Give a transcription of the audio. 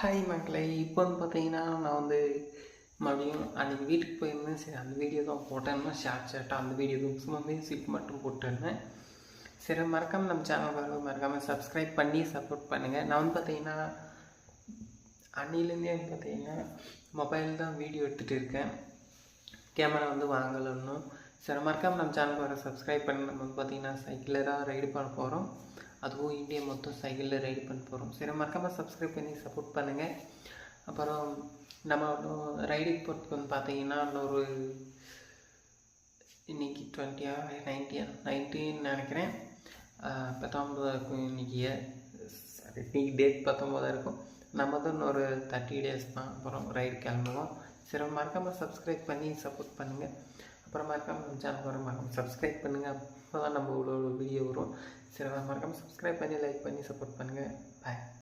Hi மக்களே! இப்போ வந்து பார்த்தீங்கன்னா, நான் வந்து மறுபடியும் அன்றைக்கி வீட்டுக்கு போயிருந்தேன். சரி அந்த வீடியோ தான் போட்டேன்னா ஷார்ட்டாக அந்த வீடியோ தான் சும்மா மியூசிக் மட்டும் போட்டிருந்தேன். சரி மறக்காமல் நம்ம சேனல் மறக்காமல் சப்ஸ்கிரைப் பண்ணி சப்போர்ட் பண்ணுங்கள். நான் வந்து பார்த்தீங்கன்னா அன்னிலேருந்தே வந்து பார்த்தீங்கன்னா மொபைல் தான் வீடியோ எடுத்துகிட்டு இருக்கேன். கேமரா வந்து வாங்கலை இன்னும். சரி மறக்காமல் நம்ம சேனல் சப்ஸ்கிரைப் பண்ணி நம்ம வந்து பார்த்தீங்கன்னா சைக்கிளில் தான் ரைடு பண்ண போகிறோம். அதுவும் இந்தியா மொத்தம் சைக்கிளில் ரைடு பண்ண போகிறோம். சரி மறக்காமல் சப்ஸ்கிரைப் பண்ணி சப்போர்ட் பண்ணுங்கள். அப்புறம் நம்ம ரைடுக்கு போகிறதுக்கு வந்து பார்த்தீங்கன்னா இன்னொரு இன்றைக்கி 20 19 நினைக்கிறேன். 19 இருக்கும் இன்றைக்கி. டேட் 19 இருக்கும். நம்ம தான் இன்னொரு 30 days தான் அப்புறம் ரைடு கிளம்புவோம். சரி மறக்காமல் சப்ஸ்கிரைப் பண்ணி சப்போர்ட் பண்ணுங்கள். அப்புறம் மறக்காமல் நம்ம சேனல் மறக்காமல் சப்ஸ்கிரைப் பண்ணுங்கள். அப்போ தான் நம்ம இவ்வளோ வீடியோ வரும். சரி மறக்காமல் சப்ஸ்கிரைப் பண்ணி லைக் பண்ணி சப்போர்ட் பண்ணுங்கள். பாய்.